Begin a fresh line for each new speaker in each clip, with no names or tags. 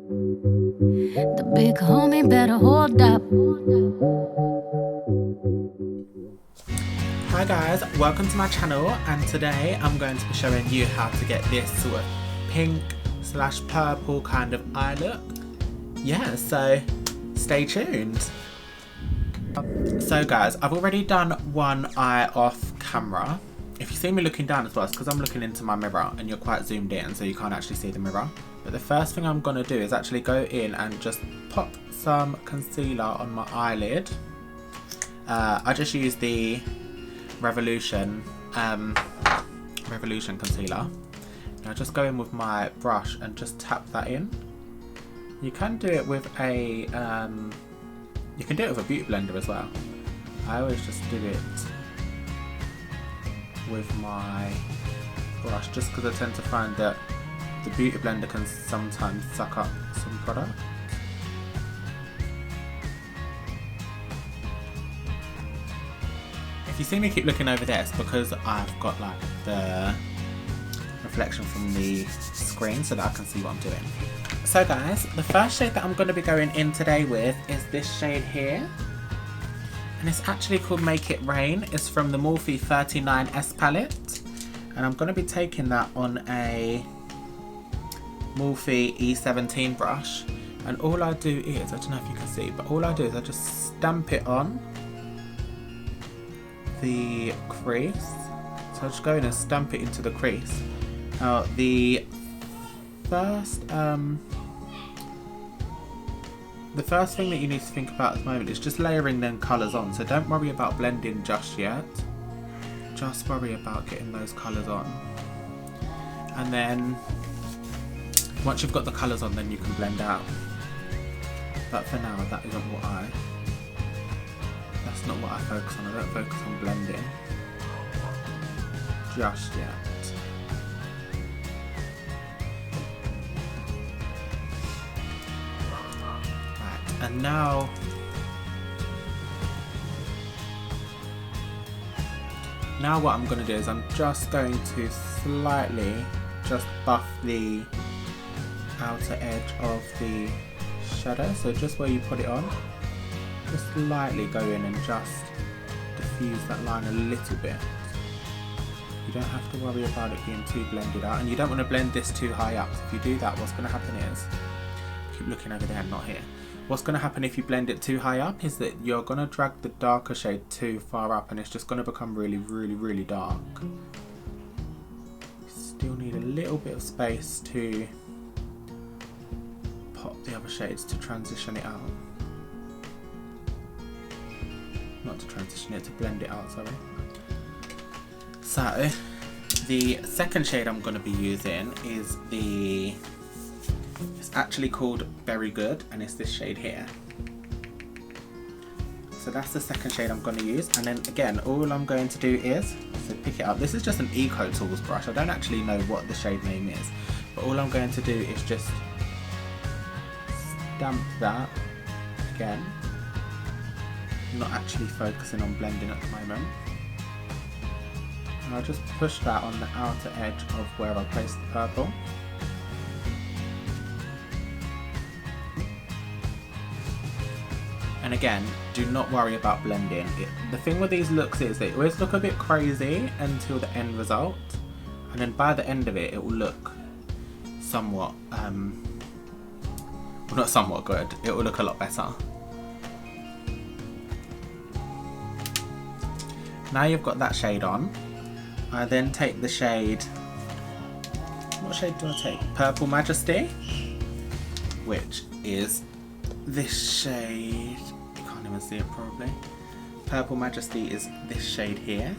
The big homie better hold up.
Hi guys, welcome to my channel, and today I'm going to be showing you how to get this sort of pink / purple kind of eye look. Yeah, so stay tuned. So guys, I've already done one eye off camera. If you see me looking down as well, it's because I'm looking into my mirror and you're quite zoomed in, so you can't actually see the mirror. But the first thing I'm going to do is actually go in and just pop some concealer on my eyelid. I just use the Revolution concealer. Now just go in with my brush and just tap that in. You can do it with a beauty blender as well. I always just do it with my brush just because I tend to find that the beauty blender can sometimes suck up some product. If you see me keep looking over there, it's because I've got like the reflection from the screen so that I can see what I'm doing. So guys, the first shade that I'm going to be going in today with is this shade here. And it's actually called Make It Rain. It's from the Morphe 39S palette. And I'm going to be taking that on a Morphe E17 brush. And all I do is, I don't know if you can see, but all I do is I just stamp it on the crease. So I just go in and stamp it into the crease. Now the first thing that you need to think about at the moment is just layering them colours on. So don't worry about blending just yet. Just worry about getting those colours on. And then once you've got the colours on, then you can blend out. But for now, that's not what I focus on. I don't focus on blending just yet. And now what I'm going to do is I'm just going to slightly just buff the outer edge of the shadow, so just where you put it on, just slightly go in and just diffuse that line a little bit. You don't have to worry about it being too blended out, and you don't want to blend this too high up. If you do that, what's going to happen is, keep looking over there and not here. What's going to happen if you blend it too high up is that you're going to drag the darker shade too far up and it's just going to become really, really, really dark. You still need a little bit of space to pop the other shades to transition it out. Not to transition it, to blend it out, sorry. So, the second shade I'm going to be using is it's actually called Very Good, and it's this shade here. So that's the second shade I'm going to use, and then again all I'm going to do is pick it up. This is just an Eco Tools brush. I don't actually know what the shade name is, but all I'm going to do is just stamp that again. I'm not actually focusing on blending at the moment. And I'll just push that on the outer edge of where I placed the purple. And again, do not worry about blending. The thing with these looks is they always look a bit crazy until the end result. And then by the end of it, it will look somewhat, well, not somewhat good, it will look a lot better. Now you've got that shade on, I then take the shade, what shade do I take? Purple Majesty, which is this shade, you can't even see it probably. Purple Majesty is this shade here.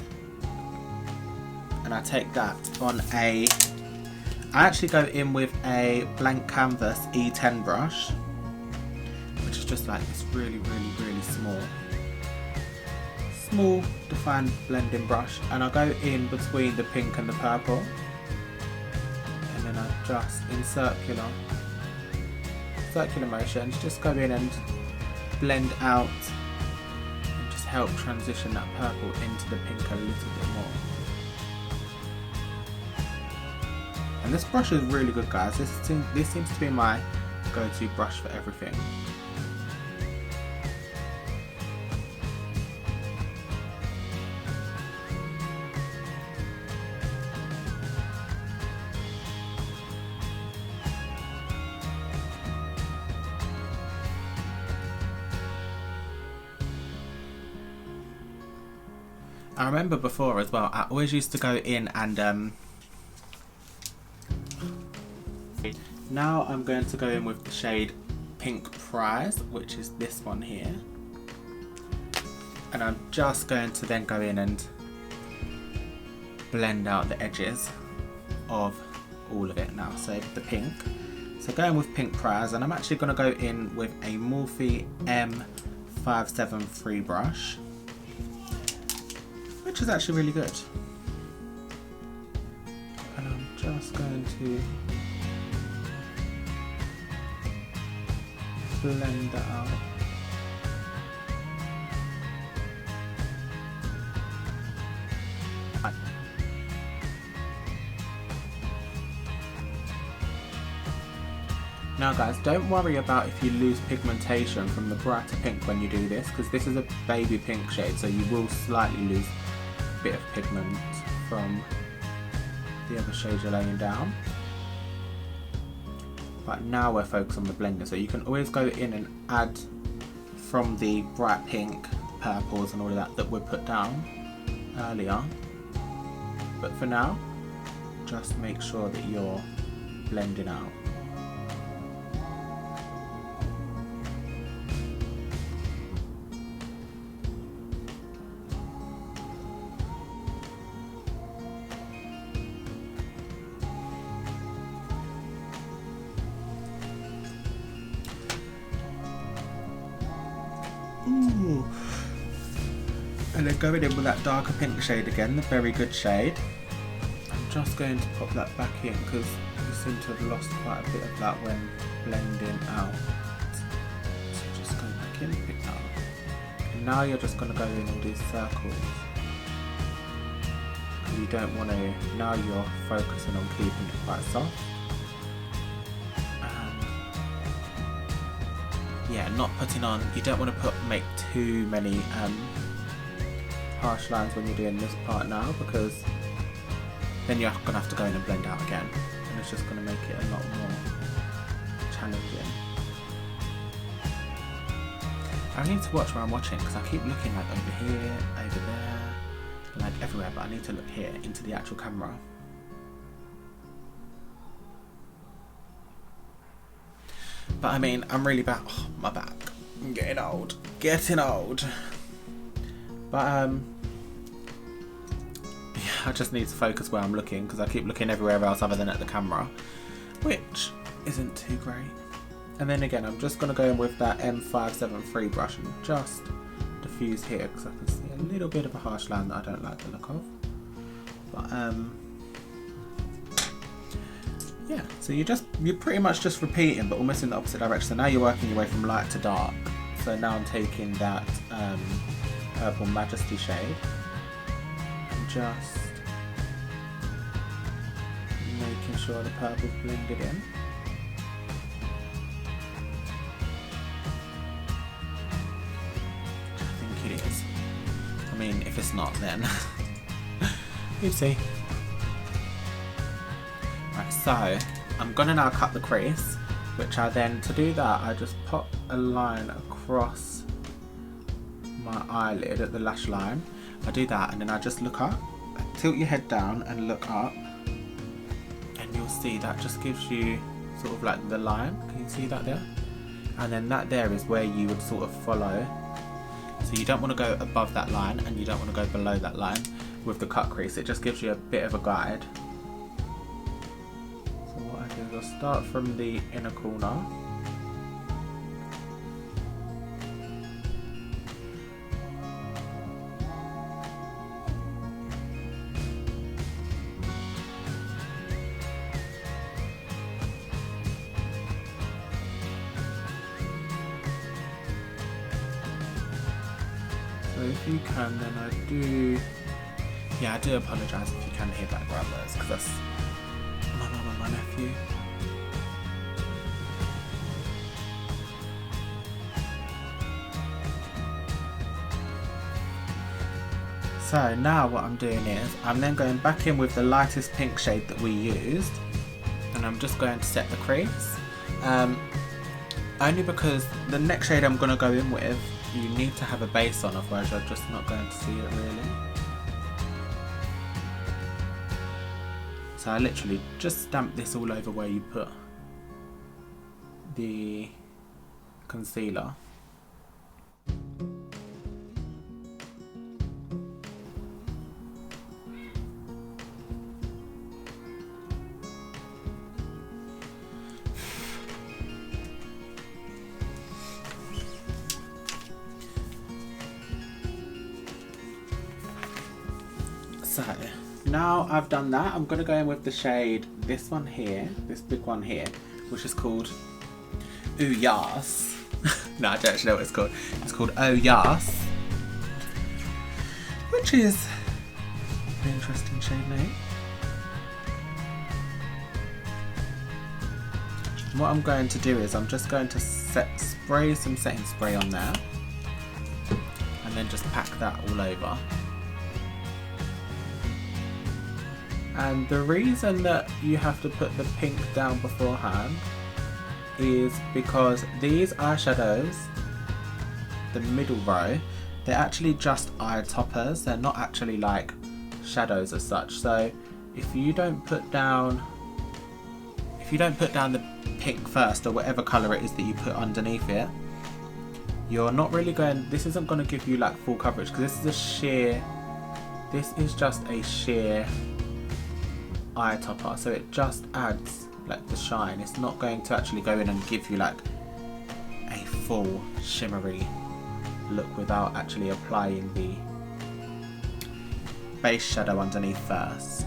And I take that on I actually go in with a blank canvas E10 brush, which is just like this really, really, really small defined blending brush, and I go in between the pink and the purple, and then I just in circular motions just go in and blend out and just help transition that purple into the pink a little bit more. And this brush is really good, guys. This seems to be my go-to brush for everything. I remember before as well, I always used to go in and now I'm going to go in with the shade Pink Prize, which is this one here, and I'm just going to then go in and blend out the edges of all of it now. So the pink, so going with Pink Prize, and I'm actually going to go in with a Morphe M573 brush, which is actually really good, and I'm just going to blend that out. Now guys, don't worry about if you lose pigmentation from the brighter pink when you do this, because this is a baby pink shade, so you will slightly lose a bit of pigment from the other shades you're laying down. But now we're focused on the blending, so you can always go in and add from the bright pink, purples and all of that we put down earlier. But for now, just make sure that you're blending out. Ooh. And then going in with that darker pink shade again, the very good shade. I'm just going to pop that back in because you seem to have lost quite a bit of that when blending out. So just go back in, pick that up. And now you're just going to go in and do circles. You don't want to, now you're focusing on keeping it quite soft. Yeah, not putting on, you don't want to make too many harsh lines when you're doing this part now, because then you're going to have to go in and blend out again, and it's just going to make it a lot more challenging. I need to watch where I'm watching, because I keep looking like over here, over there, like everywhere, but I need to look here into the actual camera. But I mean, I'm really bad. Oh, my back. I'm getting old. Getting old. But yeah, I just need to focus where I'm looking, because I keep looking everywhere else other than at the camera, which isn't too great. And then again, I'm just going to go in with that M573 brush and just diffuse here, because I can see a little bit of a harsh line that I don't like the look of. But yeah, so you're pretty much just repeating, but almost in the opposite direction. So now you're working your way from light to dark. So now I'm taking that Purple Majesty shade and just making sure the purple's blended in. I think it is. I mean, if it's not, then you'll see. Right, so I'm gonna now cut the crease, which I then, to do that, I just pop a line across my eyelid at the lash line. I do that and then I just look up, tilt your head down and look up, and you'll see that just gives you sort of like the line. Can you see that there? And then that there is where you would sort of follow. So you don't want to go above that line and you don't want to go below that line with the cut crease. It just gives you a bit of a guide. So what I do is I'll start from the inner corner. So if you can, then I do, yeah, I do apologise if you can hear background noise, because that's my mum and my nephew. So now what I'm doing is I'm then going back in with the lightest pink shade that we used, and I'm just going to set the crease. Only because the next shade I'm going to go in with, you need to have a base on, otherwise you're just not going to see it really. So I literally just stamp this all over where you put the concealer. So now I've done that, I'm going to go in with the shade, this one here, this big one here, which is called Ooh Yas. No, I don't actually know what it's called. It's called Oh Yas, which is an interesting shade name. What I'm going to do is I'm just going to spray some setting spray on there, and then just pack that all over. And the reason that you have to put the pink down beforehand is because these eyeshadows, the middle row, they're actually just eye toppers. They're not actually like shadows as such. So if you don't put down the pink first, or whatever colour it is that you put underneath it, you're not really going, this isn't going to give you like full coverage, because this is just a sheer eye topper, so it just adds like the shine. It's not going to actually go in and give you like a full shimmery look without actually applying the base shadow underneath first.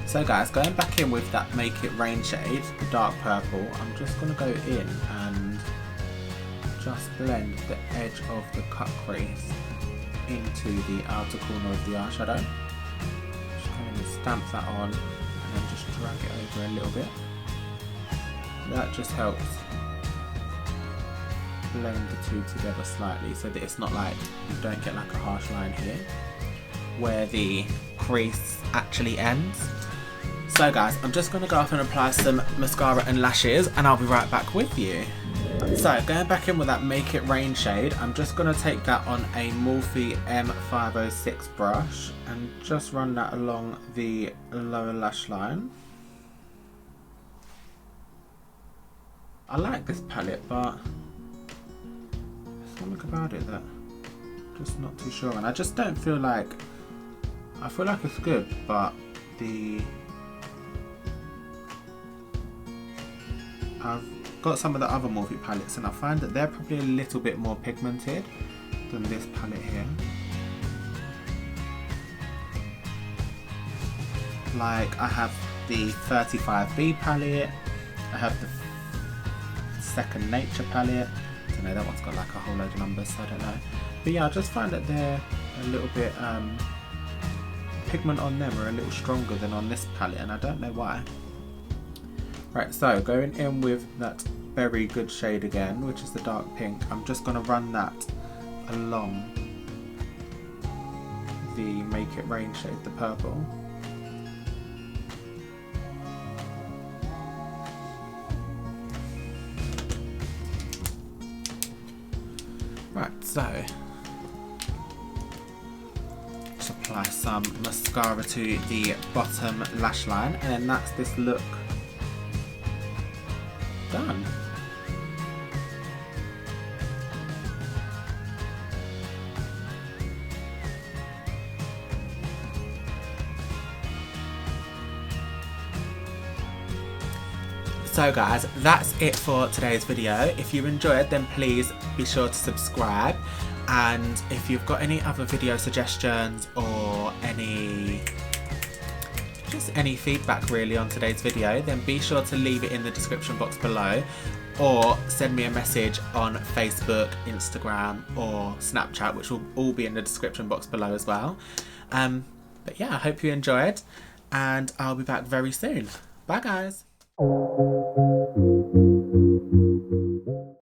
So guys, going back in with that Make It Rain shade, the dark purple, I'm just going to go in and just blend the edge of the cut crease into the outer corner of the eyeshadow. Just kind of stamp that on and then just drag it over a little bit. That just helps blend the two together slightly, so that it's not like, you don't get like a harsh line here where the crease actually ends. So guys, I'm just going to go off and apply some mascara and lashes, and I'll be right back with you. So going back in with that Make It Rain shade, I'm just going to take that on a Morphe M506 brush and just run that along the lower lash line. I like this palette, but there's something about it that I'm just not too sure, and I just don't feel like, I feel like it's good, but I've got some of the other Morphe palettes and I find that they're probably a little bit more pigmented than this palette here. Like I have the 35B palette, I have the Second Nature palette, I don't know, that one's got like a whole load of numbers, so I don't know. But yeah, I just find that they're a little bit, pigment on them are a little stronger than on this palette, and I don't know why. Right, so going in with that Very Good shade again, which is the dark pink, I'm just going to run that along the Make It Rain shade, the purple. Right, so just apply some mascara to the bottom lash line, and then that's this look done. So guys, that's it for today's video. If you enjoyed, then please be sure to subscribe, and if you've got any other video suggestions or just any feedback really on today's video, then be sure to leave it in the description box below, or send me a message on Facebook, Instagram or Snapchat, which will all be in the description box below as well. But yeah, I hope you enjoyed, and I'll be back very soon. Bye guys.